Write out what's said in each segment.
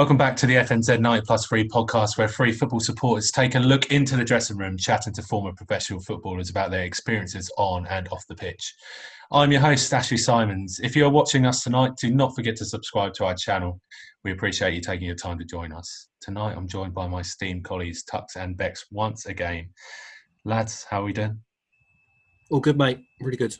Welcome back to the FNZ 90 Plus Free podcast, where free football supporters take a look into the dressing room, chatting to former professional footballers about their experiences on and off the pitch. I'm your host, Ashley Simons. If you're watching us tonight, do not forget to subscribe to our channel. We appreciate you taking your time to join us. Tonight, I'm joined by my esteemed colleagues, Tux and Bex, once again. Lads, how are we doing? All good, mate. Really good.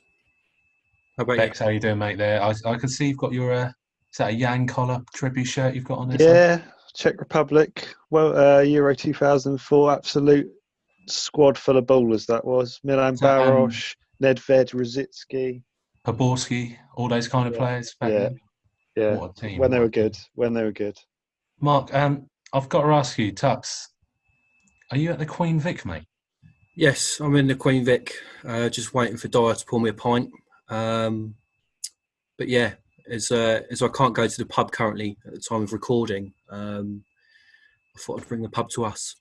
How about Bex, you? how are you doing, mate, there? I can see you've got your, is that a Yang collar tribute shirt you've got on there? Yeah, Czech Republic. Well, Euro 2004, absolute squad full of ballers that was. Milan Baros, Nedved, Rosicki. Poborski, all those kind of players back then? Yeah. What a team. When they were good. Mark, I've got to ask you, Tux, are you at the Queen Vic, mate? Yes, I'm in the Queen Vic, just waiting for Dyer to pour me a pint. But yeah, as I can't go to the pub currently at the time of recording, I thought I'd bring the pub to us.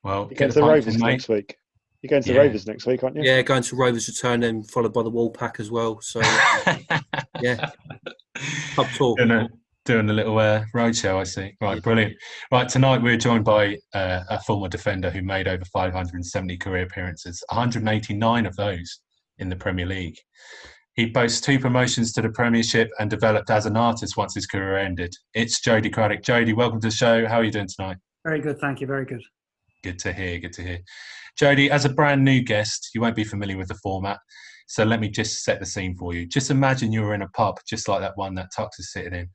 Well, you're going to the Rovers next week. You're going to the Rovers next week, aren't you? Yeah, going to Rovers return, then followed by the Woolpack as well. So yeah, pub tour. Doing a little roadshow, I see. Right, brilliant. Right, tonight we're joined by a former defender who made over 570 career appearances, 189 of those in the Premier League. He boasts 2 promotions to the Premiership and developed as an artist once his career ended. It's Jody Craddock. Jody, welcome to the show. How are you doing tonight? Very good, thank you. Very good. Good to hear. Jody, as a brand new guest, you won't be familiar with the format, so let me just set the scene for you. Just imagine you were in a pub, just like that one that Tux is sitting in.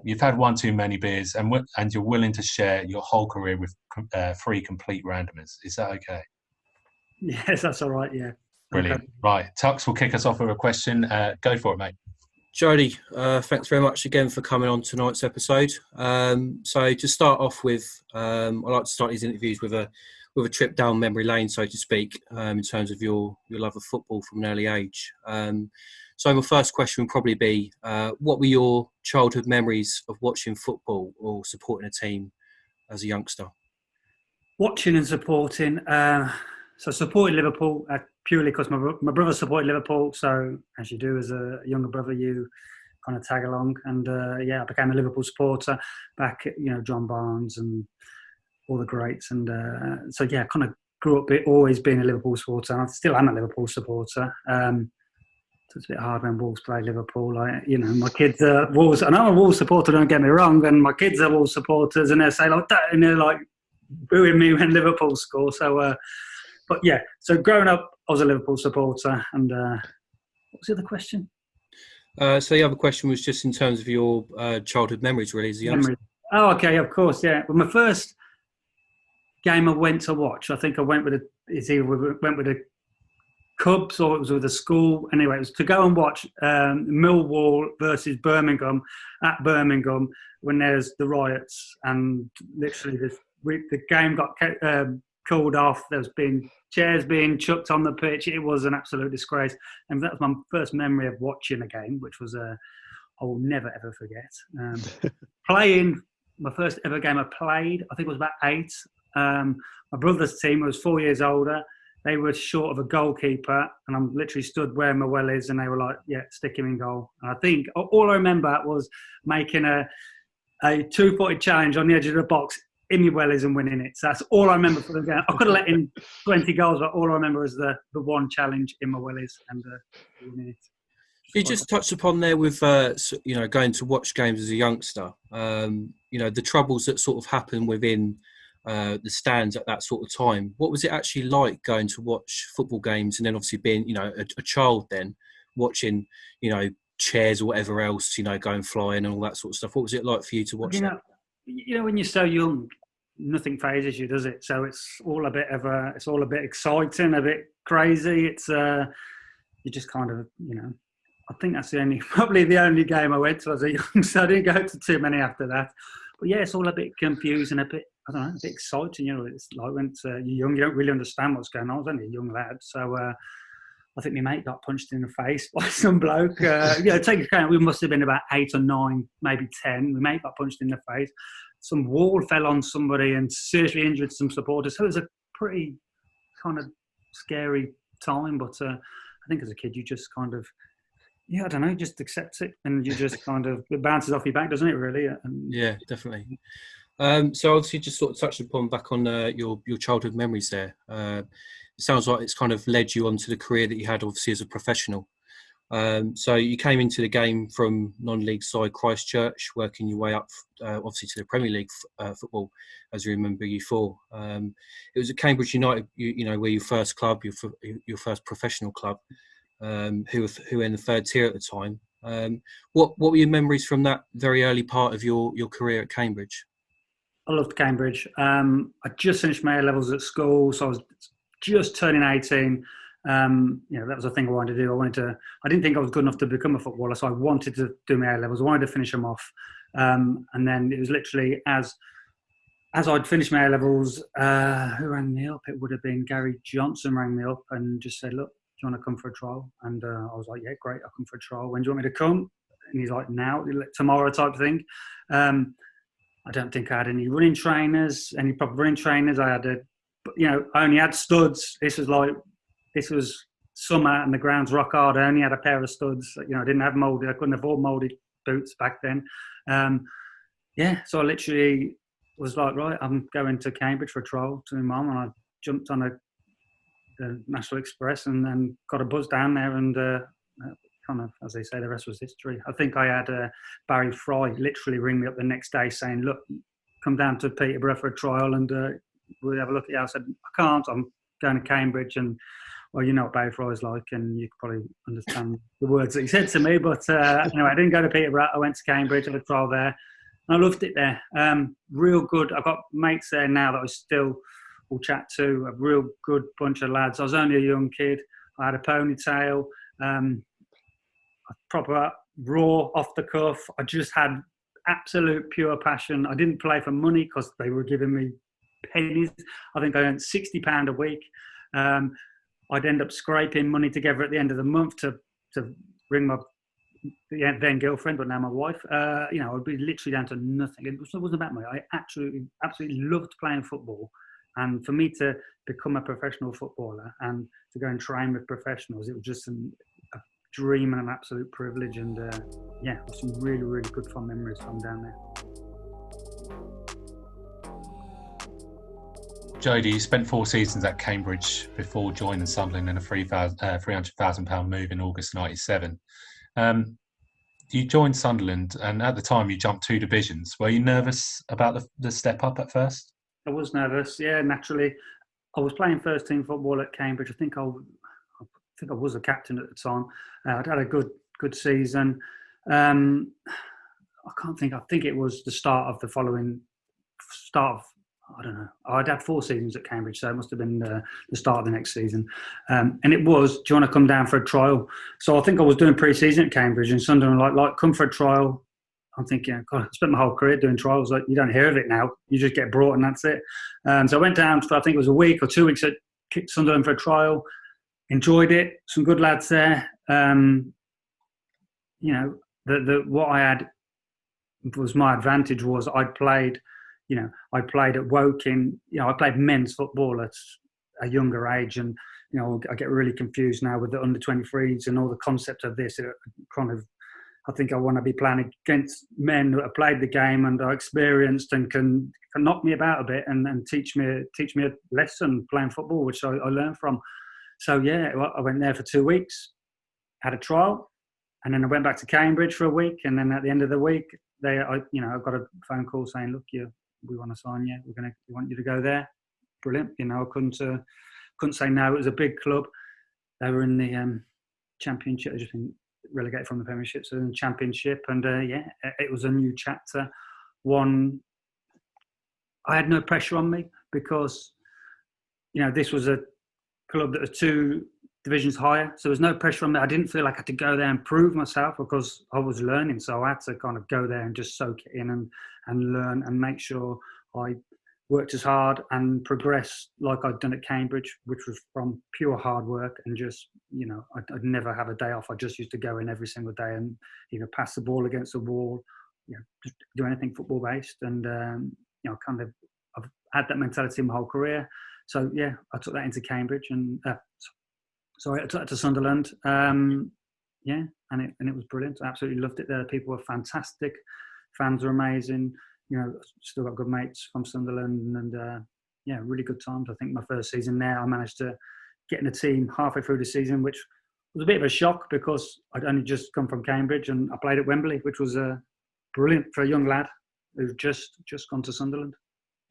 You've had one too many beers, and you're willing to share your whole career with 3 complete randomers. Is that okay? Yes, that's all right, yeah. Brilliant. Okay. Right, Tux will kick us off with a question. Go for it, mate. Jody, thanks very much again for coming on tonight's episode. So to start off with, I like to start these interviews with a trip down memory lane, so to speak, in terms of your love of football from an early age. So my first question would probably be, what were your childhood memories of watching football or supporting a team as a youngster? Watching and supporting. So supporting Liverpool purely because my brother supported Liverpool. So as you do as a younger brother, you kind of tag along. And I became a Liverpool supporter back, John Barnes and all the greats. And I kind of grew up always being a Liverpool supporter. And I still am a Liverpool supporter. So it's a bit hard when Wolves play Liverpool. My kids are Wolves. And I'm a Wolves supporter, don't get me wrong. And my kids are Wolves supporters. And they say like that. And they're like booing me when Liverpool score. So, so growing up, I was a Liverpool supporter. And what was the other question? So the other question was just in terms of your childhood memories, really, as a youngster. Oh, okay, of course, yeah. Well, my first game I went to watch, I think I went with the Cubs or it was with the school. Anyway, it was to go and watch Millwall versus Birmingham at Birmingham when there's the riots, and literally the game got called off. There's been chairs being chucked on the pitch. It was an absolute disgrace, and that was my first memory of watching a game, which was I will never ever forget. Playing my first ever game I played, I think it was about 8. My brother's team was 4 years older. They were short of a goalkeeper, and I'm literally stood where my well is, and they were like, "Yeah, stick him in goal." And I think all I remember was making a 2-footed challenge on the edge of the box in my wellies and winning it. So that's all I remember for the game. I could have let in 20 goals, but all I remember is the one challenge in my wellies and winning it. You just touched upon there with going to watch games as a youngster. The troubles that sort of happen within the stands at that sort of time. What was it actually like going to watch football games, and then obviously being a child then watching chairs or whatever else going flying and all that sort of stuff? What was it like for you to watch that? When you're so young, nothing phases you, does it? So it's all a bit exciting, a bit crazy. It's you just kind of I think that's probably the only game I went to as a youngster. I didn't go to too many after that. But yeah, it's all a bit confusing, a bit a bit exciting. It's like when you're young, you don't really understand what's going on. I was only a young lad, so I think my mate got punched in the face by some bloke. Take account, we must have been about 8 or 9, maybe 10. My mate got punched in the face. Some wall fell on somebody and seriously injured some supporters. So it was a pretty kind of scary time. But I think as a kid, you just kind of yeah, I don't know, just accepts it, and you just kind of, it bounces off your back, doesn't it? Really? Yeah, definitely. So obviously, just sort of touched upon back on your childhood memories there. It sounds like it's kind of led you on to the career that you had, obviously, as a professional. So you came into the game from non-league side Christchurch, working your way up, obviously, to the Premier League football, as we remember you for. It was at Cambridge United, you know, where your first club, your first professional club, who were in the third tier at the time. What were your memories from that very early part of your career at Cambridge? I loved Cambridge. I just finished my A-levels at school, so I was just turning 18. That was the thing I wanted to do. I didn't think I was good enough to become a footballer, so I wanted to do my A-levels. I wanted to finish them off. And then it was literally as I'd finished my A-levels, who rang me up? It would have been Gary Johnson rang me up and just said, look, do you want to come for a trial? And I was like, yeah, great, I'll come for a trial. When do you want me to come? And he's like, now, tomorrow type of thing. I don't think I had any running trainers, any proper running trainers. I only had studs. This was summer and the ground's rock hard. I only had a pair of studs. I didn't have mouldy. I couldn't afford mouldy boots back then. So I literally was like, right, I'm going to Cambridge for a trial to my mum, and I jumped on the National Express and then got a buzz down there, and kind of, as they say, the rest was history. I think I had Barry Fry literally ring me up the next day saying, look, come down to Peterborough for a trial and we'll have a look at you. I said, I can't, I'm going to Cambridge. And well, you know what Barry Fry's like, and you could probably understand the words that he said to me. But anyway, I didn't go to Peterborough. I went to Cambridge, had a trial there. And I loved it there. Real good. I've got mates there now that I still will chat to, a real good bunch of lads. I was only a young kid. I had a ponytail. Proper raw, off the cuff. I just had absolute pure passion. I didn't play for money because they were giving me pennies. I think I earned £60 a week. I'd end up scraping money together at the end of the month to ring my then girlfriend, but now my wife. I'd be literally down to nothing. It wasn't about money. I absolutely loved playing football. And for me to become a professional footballer and to go and train with professionals, it was just a dream and an absolute privilege, and some really, really good fun memories from down there. Jody, you spent 4 seasons at Cambridge before joining Sunderland in a £300,000 move in August '97. You joined Sunderland, and at the time you jumped 2 divisions. Were you nervous about the step up at first? I was nervous, yeah, naturally. I was playing first team football at Cambridge. I think I was a captain at the time. I'd had a good season. I think it was the start of I don't know. I'd had 4 seasons at Cambridge, so it must have been the start of the next season. And it was, do you want to come down for a trial? So I think I was doing pre-season at Cambridge, and Sunderland like come for a trial. I'm thinking, God, I spent my whole career doing trials. Like, you don't hear of it now. You just get brought and that's it. So I went down for, I think it was a week or 2 weeks at Sunderland for a trial. Enjoyed it. Some good lads there. What I had was my advantage was I played at Woking. I played men's football at a younger age, and I get really confused now with the under 23s and all the concept of this. It kind of, I think I want to be playing against men who have played the game and are experienced and can knock me about a bit and teach me a lesson playing football, which I learned from. So yeah, I went there for 2 weeks, had a trial, and then I went back to Cambridge for a week. And then at the end of the week, I got a phone call saying, "Look, we want to sign you. We want you to go there." Brilliant. I couldn't say no. It was a big club. They were in the Championship. They'd just been relegated from the Premiership, so in the Championship, and it was a new chapter. One, I had no pressure on me because this was a club that was 2 divisions higher, so there was no pressure on me. I didn't feel like I had to go there and prove myself because I was learning, so I had to kind of go there and just soak it in and learn and make sure I worked as hard and progressed like I'd done at Cambridge, which was from pure hard work and just, I'd never have a day off. I just used to go in every single day and either pass the ball against the wall, just do anything football based. And, I've had that mentality my whole career. So I took that into Cambridge and, I took that to Sunderland. yeah, and it was brilliant. I absolutely loved it there. People were fantastic. Fans were amazing. You know, still got good mates from Sunderland, and yeah, really good times. I think my first season there, I managed to get in a team halfway through the season, which was a bit of a shock because I'd only just come from Cambridge and I played at Wembley, which was brilliant for a young lad who'd just gone to Sunderland.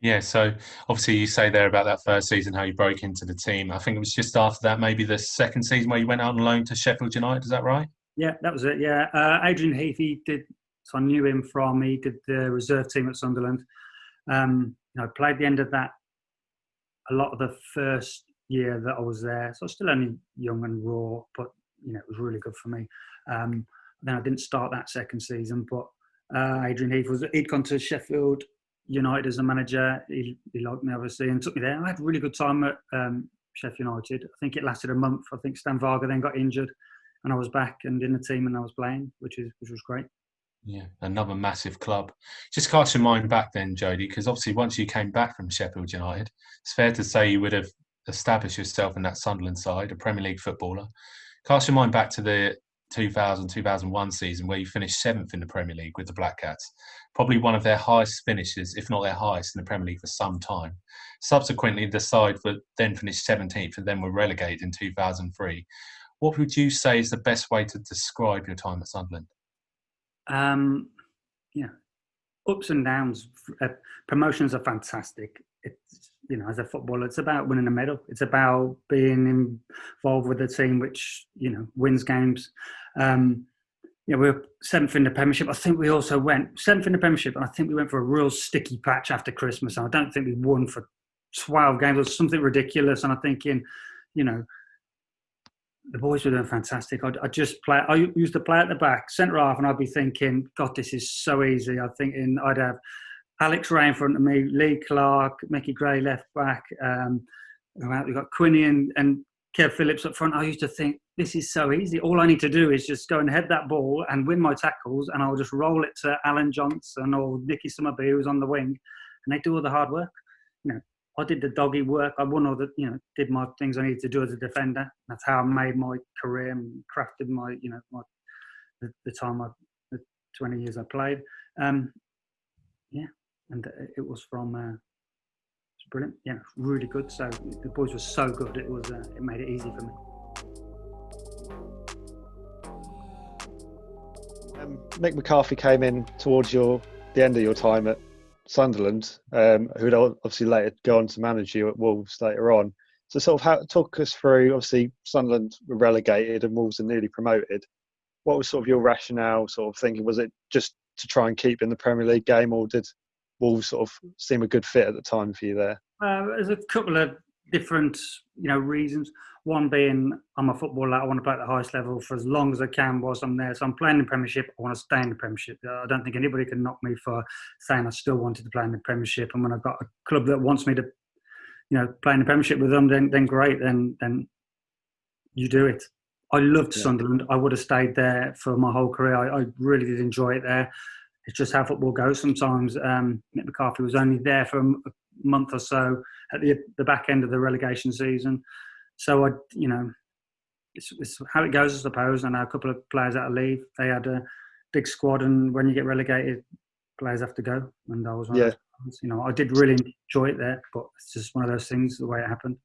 Yeah, so obviously you say there about that first season, how you broke into the team. I think it was just after that, maybe the second season where you went out on loan to Sheffield United. Is that right? Yeah, that was it. Yeah, Adrian Heath, he so I knew him from, he did the reserve team at Sunderland. You know, played the end of that a lot of the first year that I was there. So I was still only young and raw, but, you know, it was really good for me. Then I didn't start that second season, but Adrian Heath, he'd gone to Sheffield United as a manager. He liked me, obviously, and took me there. I had a really good time at Sheffield United. I think it lasted a month. I think Stan Varga then got injured, and I was back and in the team and I was playing, which was great. Yeah, another massive club. Just cast your mind back then, Jody, because obviously once you came back from Sheffield United, it's fair to say you would have established yourself in that Sunderland side, a Premier League footballer. Cast your mind back to the 2000-2001 season where you finished 7th in the Premier League with the Black Cats. Probably one of their highest finishes, if not their highest in the Premier League for some time. Subsequently, the side would then finished 17th and then were relegated in 2003. What would you say is the best way to describe your time at Sunderland? Yeah, ups and downs. Promotions are fantastic. It's, you know, as a footballer, it's about winning a medal. It's about being involved with a team which, you know, wins games. Yeah, we were 7th in the Premiership. I think we also went 7th in the Premiership, and I think we went for a real sticky patch after Christmas. And I don't think we won for 12 games. It was something ridiculous. And I'm thinking, you know, the boys were doing fantastic. I used to play at the back, centre half, and I'd be thinking, God, this is so easy. I'm thinking I'd have Alex Ray in front of me, Lee Clark, Mickey Gray left back. We've got Quinny and Kev Phillips up front. I used to think, this is so easy. All I need to do is just go and head that ball and win my tackles, and I'll just roll it to Alan Johnson or Nicky Summerby, who's on the wing, and they do all the hard work. You know, I did the doggy work. I won all the, you know, did my things I needed to do as a defender. That's how I made my career and crafted my, you know, the time the 20 years I played. Yeah, and it was from it's brilliant. Yeah, really good. So the boys were so good. It was it made it easy for me. Mick McCarthy came in towards the end of your time at Sunderland, who'd obviously later go on to manage you at Wolves later on. So sort of talk us through, obviously Sunderland were relegated and Wolves are newly promoted. What was sort of your rationale sort of thinking? Was it just to try and keep in the Premier League game, or did Wolves sort of seem a good fit at the time for you there? There's a couple of different, you know, reasons. One being, I'm a footballer. I want to play at the highest level for as long as I can whilst I'm there. So I'm playing in the Premiership. I want to stay in the Premiership. I don't think anybody can knock me for saying I still wanted to play in the Premiership. And when I've got a club that wants me to, you know, play in the Premiership with them, then great. Then you do it. I loved Sunderland. I would have stayed there for my whole career. I really did enjoy it there. It's just how football goes sometimes. Mick McCarthy was only there for a month or so at the back end of the relegation season. So, you know, it's how it goes, I suppose. And a couple of players had to leave. They had a big squad, and when you get relegated, players have to go. And I was one of those players. You know, I did really enjoy it there, but it's just one of those things, the way it happened.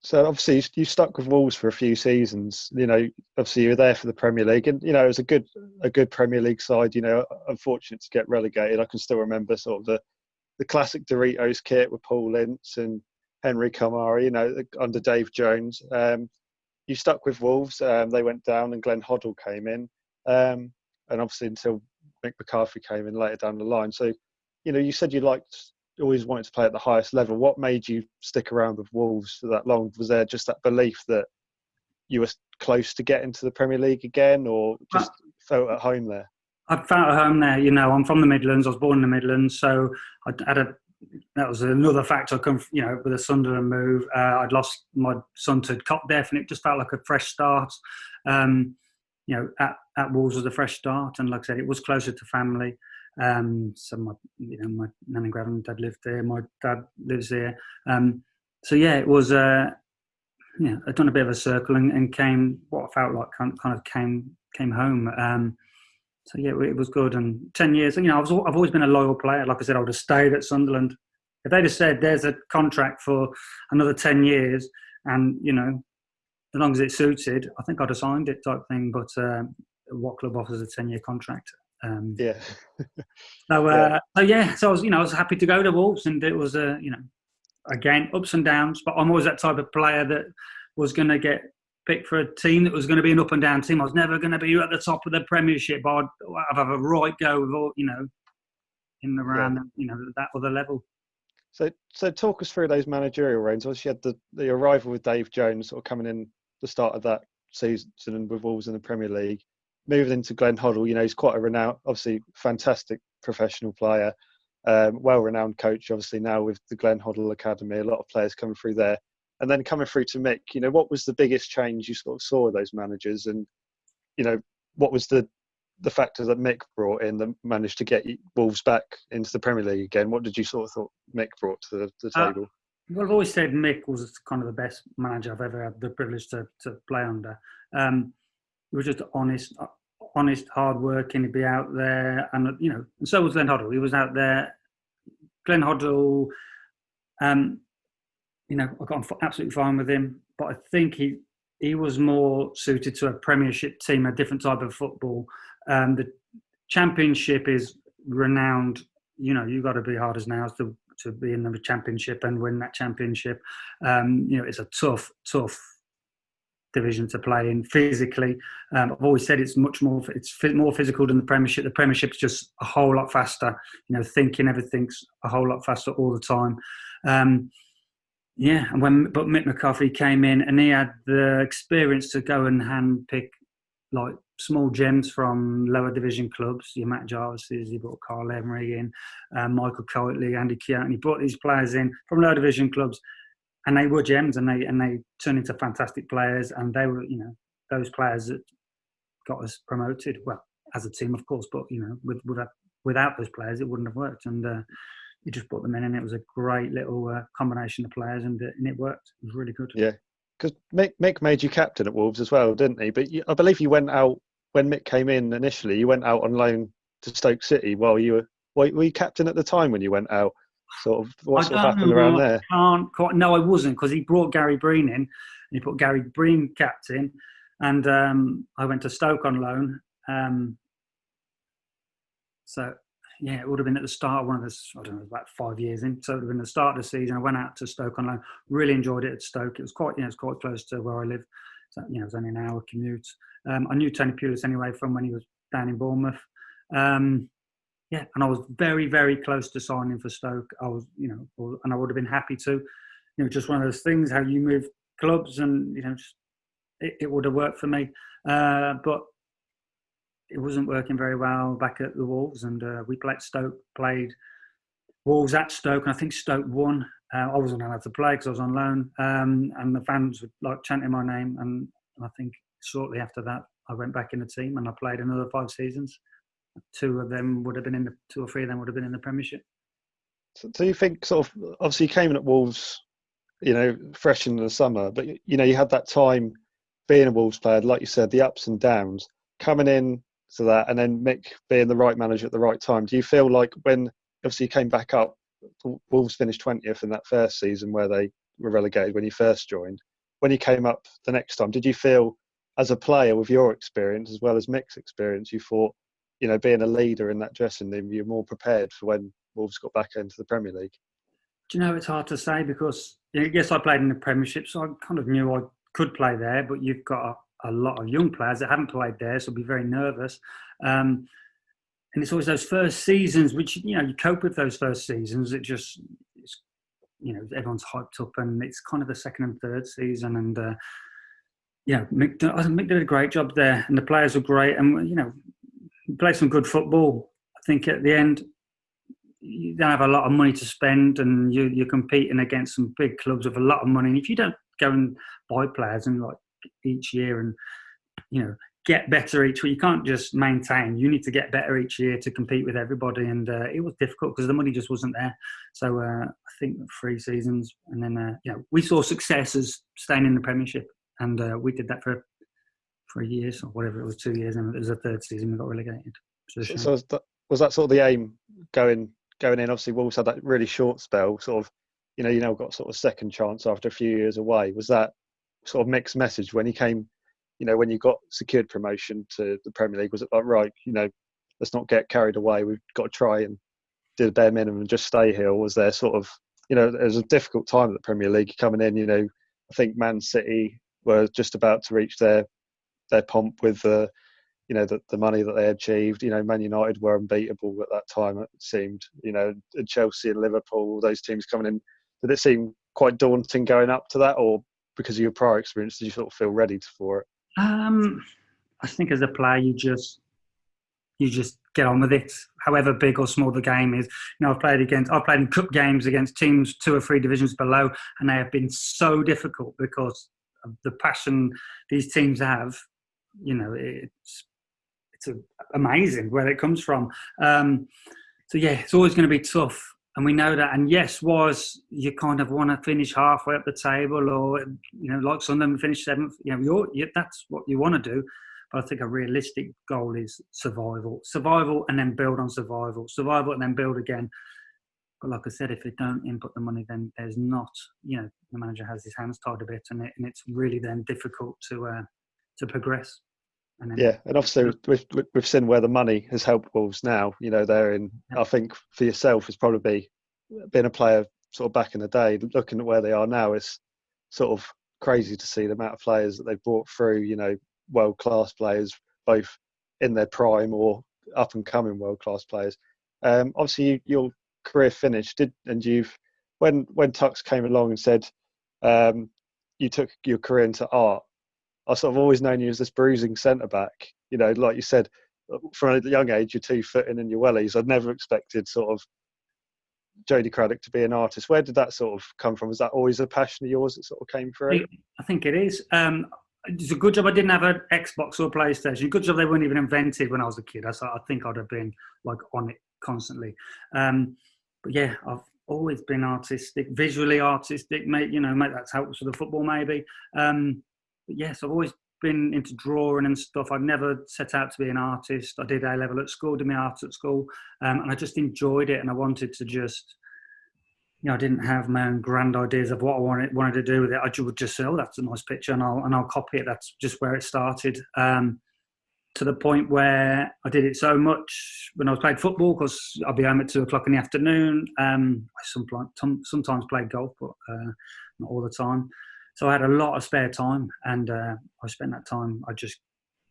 So obviously you stuck with Wolves for a few seasons. You know, obviously you were there for the Premier League, and you know it was a good Premier League side. You know, unfortunate to get relegated. I can still remember sort of the classic Doritos kit with Paul Ince and Henry Kamara. You know, under Dave Jones. You stuck with Wolves. They went down, and Glenn Hoddle came in, and obviously until Mick McCarthy came in later down the line. So, you know, you said you always wanted to play at the highest level. What made you stick around with Wolves for that long? Was there just that belief that you were close to getting to the Premier League again, or just felt at home there? I felt at home there. You know, I'm from the Midlands. I was born in the Midlands, so that was another factor. You know, with a Sunderland move, I'd lost my son to cop death, and it just felt like a fresh start. You know, at Wolves was a fresh start, and like I said, it was closer to family. So my nan and granddad lived there. My dad lives there. So yeah, it was I'd done a bit of a circle and came what I felt like kind of came home. So yeah, it was good. And 10 years, I've always been a loyal player. Like I said, I would have stayed at Sunderland if they'd have said there's a contract for another 10 years, and as long as it suited, I think I'd have signed it, type thing. But what club offers a 10-year contract? Yeah. So I was happy to go to Wolves, and it was again ups and downs. But I'm always that type of player that was going to get picked for a team that was going to be an up and down team. I was never going to be at the top of the Premiership. I'd have a right go with all, in around that other level. So talk us through those managerial reigns. Obviously, you had the arrival with Dave Jones sort of coming in the start of that season with Wolves in the Premier League, moving into Glenn Hoddle. He's quite a renowned, obviously fantastic professional player, well-renowned coach. Obviously now with the Glenn Hoddle Academy, a lot of players coming through there, and then coming through to Mick. What was the biggest change you sort of saw with those managers, and what was the factor that Mick brought in that managed to get Wolves back into the Premier League again? What did you sort of thought Mick brought to the table? Well, I've always said Mick was kind of the best manager I've ever had the privilege to play under. He was just honest, hard working. He'd be out there, and and so was Glenn Hoddle. He was out there. Glenn Hoddle, I got absolutely fine with him, but I think he was more suited to a Premiership team, a different type of football. The Championship is renowned. You've got to be hard as nails to be in the Championship and win that Championship. It's a tough division to play in physically. I've always said it's more physical than the Premiership. The Premiership's just a whole lot faster. Thinking everything's a whole lot faster all the time. But Mick McCarthy came in, and he had the experience to go and handpick like small gems from lower division clubs. Your Matt Jarvis's, he brought Carl Emery in, Michael Coatley, Andy Keown. He brought these players in from lower division clubs, and they were gems, and they turned into fantastic players. And they were, those players that got us promoted. Well, as a team, of course, but without those players, it wouldn't have worked. And he just brought them in, and it was a great little combination of players, and it worked. It was really good. Yeah, because Mick made you captain at Wolves as well, didn't he? But I believe you went out when Mick came in initially. You went out on loan to Stoke City while you were you captain at the time when you went out? Sort of what sort of happened around there? No, I wasn't, because he brought Gary Breen in, and he put Gary Breen captain, and I went to Stoke on loan. So. Yeah, it would have been at the start of one of the, about 5 years in. So it would have been the start of the season. I went out to Stoke on loan. Really enjoyed it at Stoke. It was quite close to where I live. So, it was only an hour commute. I knew Tony Pulis anyway from when he was down in Bournemouth. And I was very, very close to signing for Stoke. I was, and I would have been happy to. Just one of those things, how you move clubs, and it would have worked for me. But it wasn't working very well back at the Wolves, and we played Wolves at Stoke, and I think Stoke won. I wasn't allowed to play because I was on loan, and the fans were chanting my name, and I think shortly after that I went back in the team, and I played another 5 seasons. 2 or 3 of them would have been in the Premiership. So you think sort of, obviously you came in at Wolves, fresh in the summer, but you had that time being a Wolves player, like you said, the ups and downs, coming in to that, and then Mick being the right manager at the right time. Do you feel like when obviously you came back up, Wolves finished 20th in that first season where they were relegated when you first joined, when you came up the next time, did you feel as a player with your experience as well as Mick's experience, you thought, being a leader in that dressing room, you're more prepared for when Wolves got back into the Premier League? Do you know, it's hard to say, because yes, I played in the Premiership, so I kind of knew I could play there, but you've got a lot of young players that haven't played there, so be very nervous. And it's always those first seasons, which, you cope with those first seasons. Everyone's hyped up, and it's kind of the second and third season. And, Mick did a great job there, and the players were great. And, played some good football. I think at the end, you don't have a lot of money to spend, and you're competing against some big clubs with a lot of money. And if you don't go and buy players and each year and get better each week. You can't just maintain. You need to get better each year to compete with everybody. And it was difficult because the money just wasn't there. So I think 3 seasons. And then, we saw success as staying in the Premiership. And we did that for 3 years or whatever it was, 2 years. And it was the 3rd season we got relegated. So was that sort of the aim going in? Obviously, Wolves had that really short spell, sort of, got sort of second chance after a few years away. Was that sort of mixed message when you came, when you got secured promotion to the Premier League? Was it like, right, let's not get carried away, we've got to try and do the bare minimum and just stay here? Or was there sort of, it was a difficult time at the Premier League coming in, I think Man City were just about to reach their pomp with the money that they achieved. Man United were unbeatable at that time, it seemed, and Chelsea and Liverpool, all those teams coming in. Did it seem quite daunting going up to that, or because of your prior experience, did you sort of feel ready for it? I think as a player, you just get on with it, however big or small the game is. I've played in cup games against teams 2 or 3 divisions below, and they have been so difficult because of the passion these teams have. It's amazing where it comes from. It's always going to be tough, and we know that. And yes, was you kind of want to finish halfway up the table, or like Sunderland finish 7th. That's what you want to do. But I think a realistic goal is survival, and then build on survival, and then build again. But like I said, if they don't input the money, then there's not. The manager has his hands tied a bit, and it's really then difficult to progress. And obviously we've seen where the money has helped Wolves now. They're in. I think for yourself, it's probably been a player sort of back in the day. Looking at where they are now, it's sort of crazy to see the amount of players that they've brought through. World-class players, both in their prime or up and coming world-class players. Obviously, your career finished, when Tux came along and said you took your career into art. I sort of always known you as this bruising centre-back. Like you said, from a young age, you're 2 foot in your wellies. I'd never expected sort of Jody Craddock to be an artist. Where did that sort of come from? Was that always a passion of yours that sort of came through? I think it is. It's a good job I didn't have an Xbox or a PlayStation. Good job they weren't even invented when I was a kid. I think I'd have been like on it constantly. But yeah, I've always been artistic, visually artistic. Maybe that's helps with the football maybe. But yes, I've always been into drawing and stuff. I've never set out to be an artist. I did A-level at school, did my art at school, and I just enjoyed it. And I wanted to just, I didn't have my own grand ideas of what I wanted to do with it. I would just say, oh, that's a nice picture, and I'll copy it. That's just where it started. To the point where I did it so much when I was playing football, because I'd be home at 2:00 in the afternoon. I sometimes played golf, but not all the time. So I had a lot of spare time, and I spent that time. I just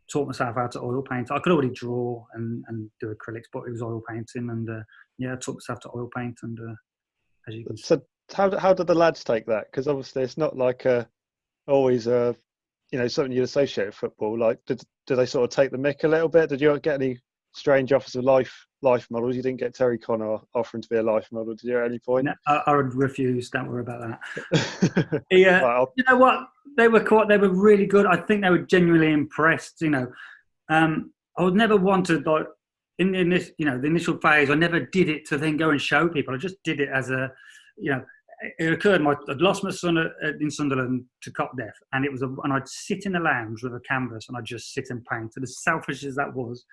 taught myself how to oil paint. I could already draw and do acrylics, but it was oil painting, and I taught myself to oil paint. And as you can so, how did the lads take that? Because obviously it's not like always something you'd associate with football. Like, did they sort of take the mick a little bit? Did you get any strange offers of life models? You didn't get Terry Connor offering to be a life model, did you, at any point? No, I would refuse. Don't worry about that. You know what? They were really good. I think they were genuinely impressed. I would never want to, like, in this, the initial phase, I never did it to then go and show people. I just did it as a, it occurred. I'd lost my son in Sunderland to cop death, and and I'd sit in the lounge with a canvas and I'd just sit and paint. And as selfish as that was,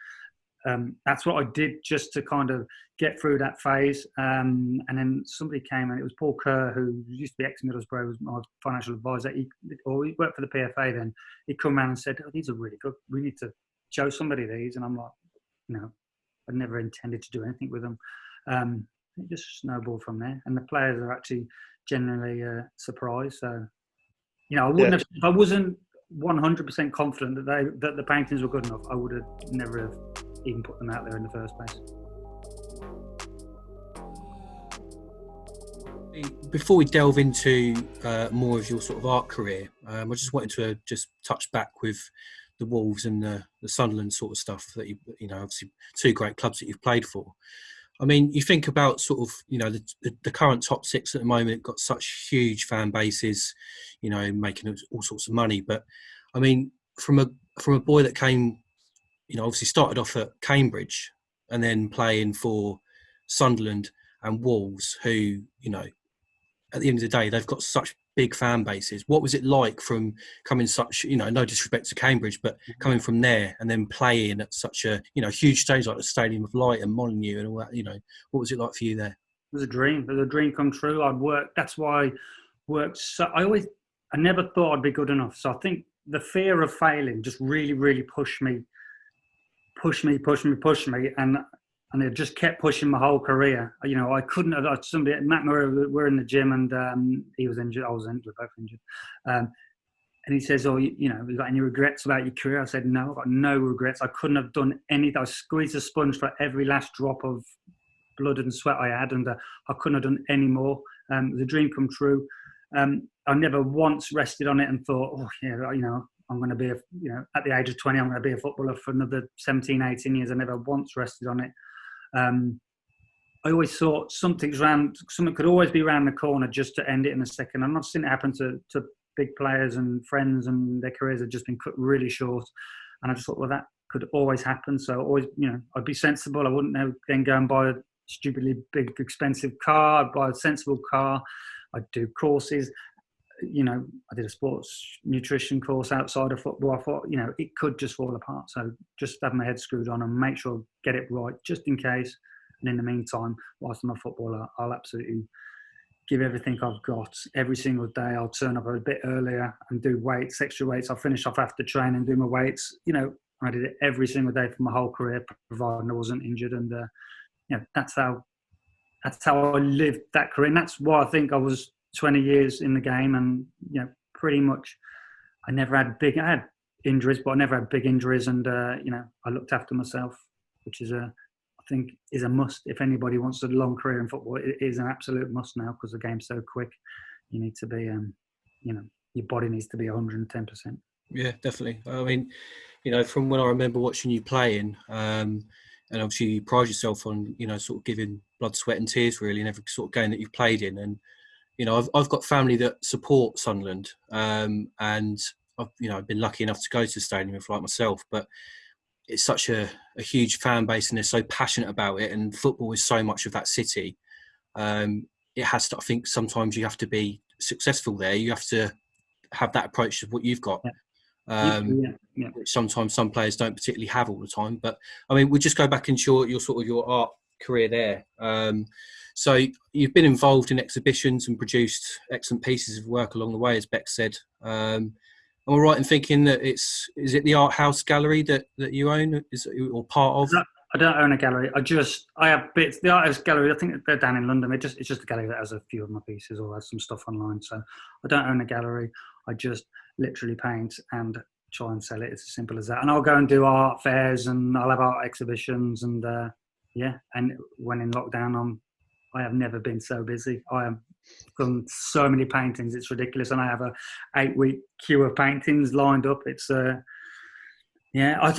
that's what I did just to kind of get through that phase. And then somebody came, and it was Paul Kerr, who used to be ex-Middlesbrough, was my financial advisor. He worked for the PFA then. He'd come around and said, oh, these are really good. We need to show somebody these. And I'm like, I'd never intended to do anything with them. It just snowballed from there. And the players are actually generally surprised. So, I wouldn't have, if I wasn't 100% confident that the paintings were good enough, I would have never have even put them out there in the first place. Before we delve into more of your sort of art career, I just wanted to just touch back with the Wolves and the Sunderland sort of stuff that obviously 2 great clubs that you've played for. I mean, you think about sort of, the current top 6 at the moment got such huge fan bases, making all sorts of money. But I mean, from from a boy that came, obviously started off at Cambridge and then playing for Sunderland and Wolves, who, at the end of the day, they've got such big fan bases. What was it like from coming such, no disrespect to Cambridge, but coming from there and then playing at such a, huge stage like the Stadium of Light and Molineux and all that, what was it like for you there? It was a dream. It was a dream come true. I'd worked. That's why I worked. So I never thought I'd be good enough. So I think the fear of failing just really, really pushed me. And it just kept pushing my whole career. I couldn't have. Matt Murray, we're in the gym, and he was injured. I was injured, both injured. And he says, "Oh, you got any regrets about your career?" I said, "No, I've got no regrets. I couldn't have done anything. I squeezed a sponge for every last drop of blood and sweat I had, and I couldn't have done any more. It was a dream come true. I never once rested on it and thought, oh, yeah, I'm going to be, at the age of 20, I'm going to be a footballer for another 17, 18 years. I never once rested on it. I always thought something could always be around the corner just to end it in a second. I'm not seeing it happen to big players and friends, and their careers have just been cut really short. And I just thought, well, that could always happen. So always, I'd be sensible. I wouldn't then go and buy a stupidly big, expensive car. I'd buy a sensible car. I'd do courses. I did a sports nutrition course outside of football. I thought, it could just fall apart. So just have my head screwed on and make sure I get it right, just in case. And in the meantime, whilst I'm a footballer, I'll absolutely give everything I've got every single day. I'll turn up a bit earlier and do weights, extra weights. I'll finish off after training and do my weights. I did it every single day for my whole career, providing I wasn't injured. And, that's how I lived that career. And that's why I think I was 20 years in the game, and pretty much I had injuries, but I never had big injuries, and I looked after myself, which is I think is a must. If anybody wants a long career in football, it is an absolute must now, because the game's so quick. You need to be your body needs to be 110%. Yeah, definitely. I mean, from when I remember watching you playing, and obviously you pride yourself on sort of giving blood, sweat and tears really in every sort of game that you've played in. And I've got family that support Sunderland, and I've been lucky enough to go to the stadium like myself. But it's such a huge fan base, and they're so passionate about it. And football is so much of that city. It has to. I think sometimes you have to be successful there. You have to have that approach of what you've got. Yeah. Which sometimes some players don't particularly have all the time. But I mean, we'll just go back into your sort of your art career there. So you've been involved in exhibitions and produced excellent pieces of work along the way, as Beck said. Am I right in thinking that is it the art house gallery that you own, or part of? I don't own a gallery. I have bits. The art house gallery, I think they're down in London. It's just a gallery that has a few of my pieces, or has some stuff online. So I don't own a gallery. I just literally paint and try and sell it. It's as simple as that. And I'll go and do art fairs, and I'll have art exhibitions, and And when in lockdown, I have never been so busy. I have done so many paintings, it's ridiculous. And I have a 8-week queue of paintings lined up. It's I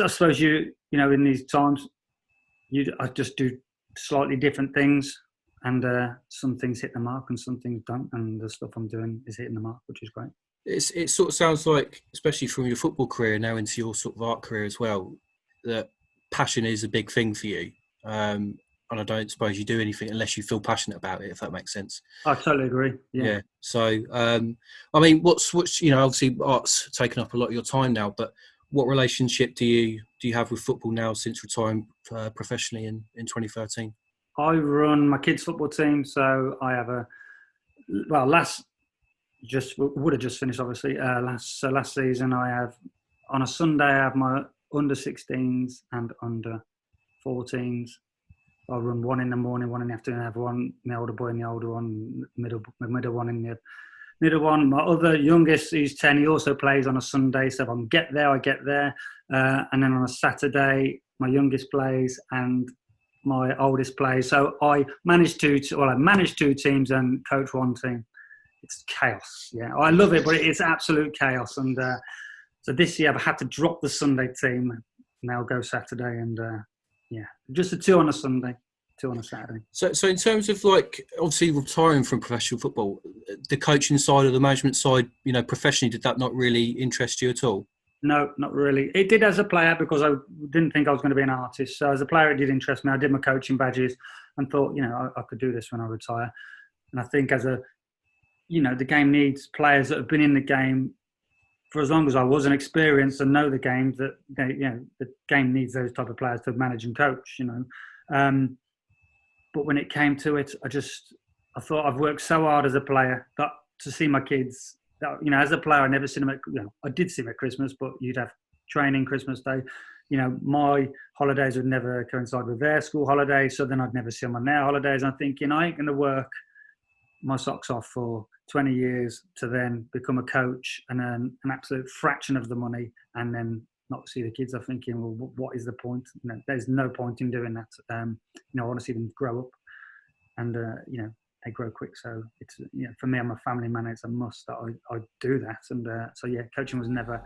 suppose in these times, I just do slightly different things, and some things hit the mark and some things don't. And the stuff I'm doing is hitting the mark, which is great. It sort of sounds like, especially from your football career now into your sort of art career as well, that passion is a big thing for you. And I don't suppose you do anything unless you feel passionate about it, if that makes sense. I totally agree. Yeah. So, I mean, what's obviously art's taken up a lot of your time now, but what relationship do you have with football now since retiring professionally in 2013? I run my kids' football team, so I have would have just finished obviously. Last season I have, on a Sunday I have my under 16s and under 14s. I'll run one in the morning, one in the afternoon. I have one, my older boy and the older one, middle one in the middle one. My other youngest, he's 10, he also plays on a Sunday. So if I can get there, I get there. And then on a Saturday, my youngest plays and my oldest plays. So I manage two teams and coach one team. It's chaos. Yeah, I love it, but it's absolute chaos. And so this year I've had to drop the Sunday team. Now go Saturday and just the 2 on a Sunday, 2 on a Saturday. So in terms of obviously retiring from professional football, the coaching side or the management side, professionally, did that not really interest you at all? No, not really. It did as a player because I didn't think I was going to be an artist. So as a player, it did interest me. I did my coaching badges and thought, I could do this when I retire. And I think the game needs players that have been in the game for as long as I was, and experienced and know the game, that the game needs those type of players to manage and coach. But when it came to it, I thought I've worked so hard as a player that to see my kids. As a player, I never seen them I did see them at Christmas, but you'd have training Christmas Day. My holidays would never coincide with their school holidays, so then I'd never see them on their holidays. I'm thinking, I ain't going to work my socks off for 20 years to then become a coach and earn an absolute fraction of the money and then not see the kids. I'm thinking, well, what is the point? There's no point in doing that. I want to see them grow up and, they grow quick. So it's, for me, I'm a family man. It's a must that I do that. And coaching was never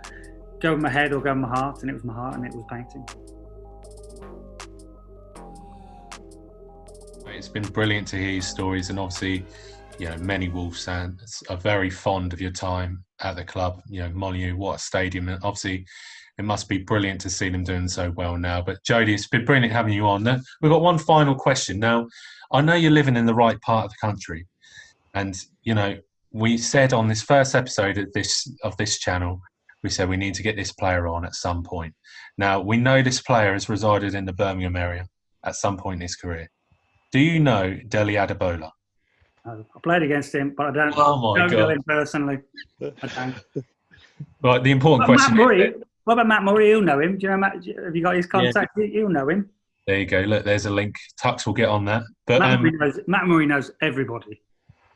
go with my head or go with my heart. And it was my heart and it was painting. It's been brilliant to hear your stories, and obviously, many Wolves fans are very fond of your time at the club. Molineux, what a stadium. And obviously, it must be brilliant to see them doing so well now. But Jody, it's been brilliant having you on. We've got one final question. Now, I know you're living in the right part of the country. And, we said on this first episode of this channel, we said we need to get this player on at some point. Now, we know this player has resided in the Birmingham area at some point in his career. Do you know Dele Adebola? I played against him, but I don't know him personally. I don't. Right, the important question. What about Matt Murray? You'll know him. Do you know Matt? Have you got his contact? Yeah. You'll know him. There you go. Look, there's a link. Tux will get on that. But Matt Murray knows everybody.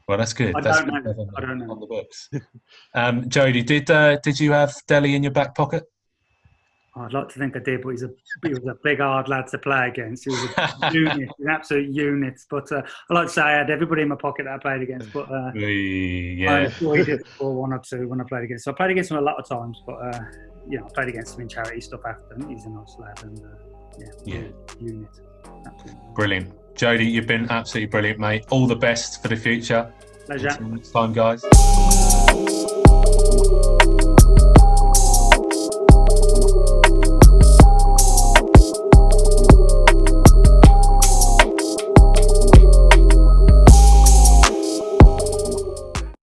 Well, that's good. I don't know. On the books. Jody, did you have Dele in your back pocket? I'd like to think I did, but he was a big, hard lad to play against. He was a unit, an absolute unit. But I like to say I had everybody in my pocket that I played against. But I avoided it for one or two when I played against. So I played against him a lot of times, but I played against him in charity stuff after. He's a nice lad and unit. Absolutely. Brilliant. Jody, you've been absolutely brilliant, mate. All the best for the future. Pleasure. Until next time, guys.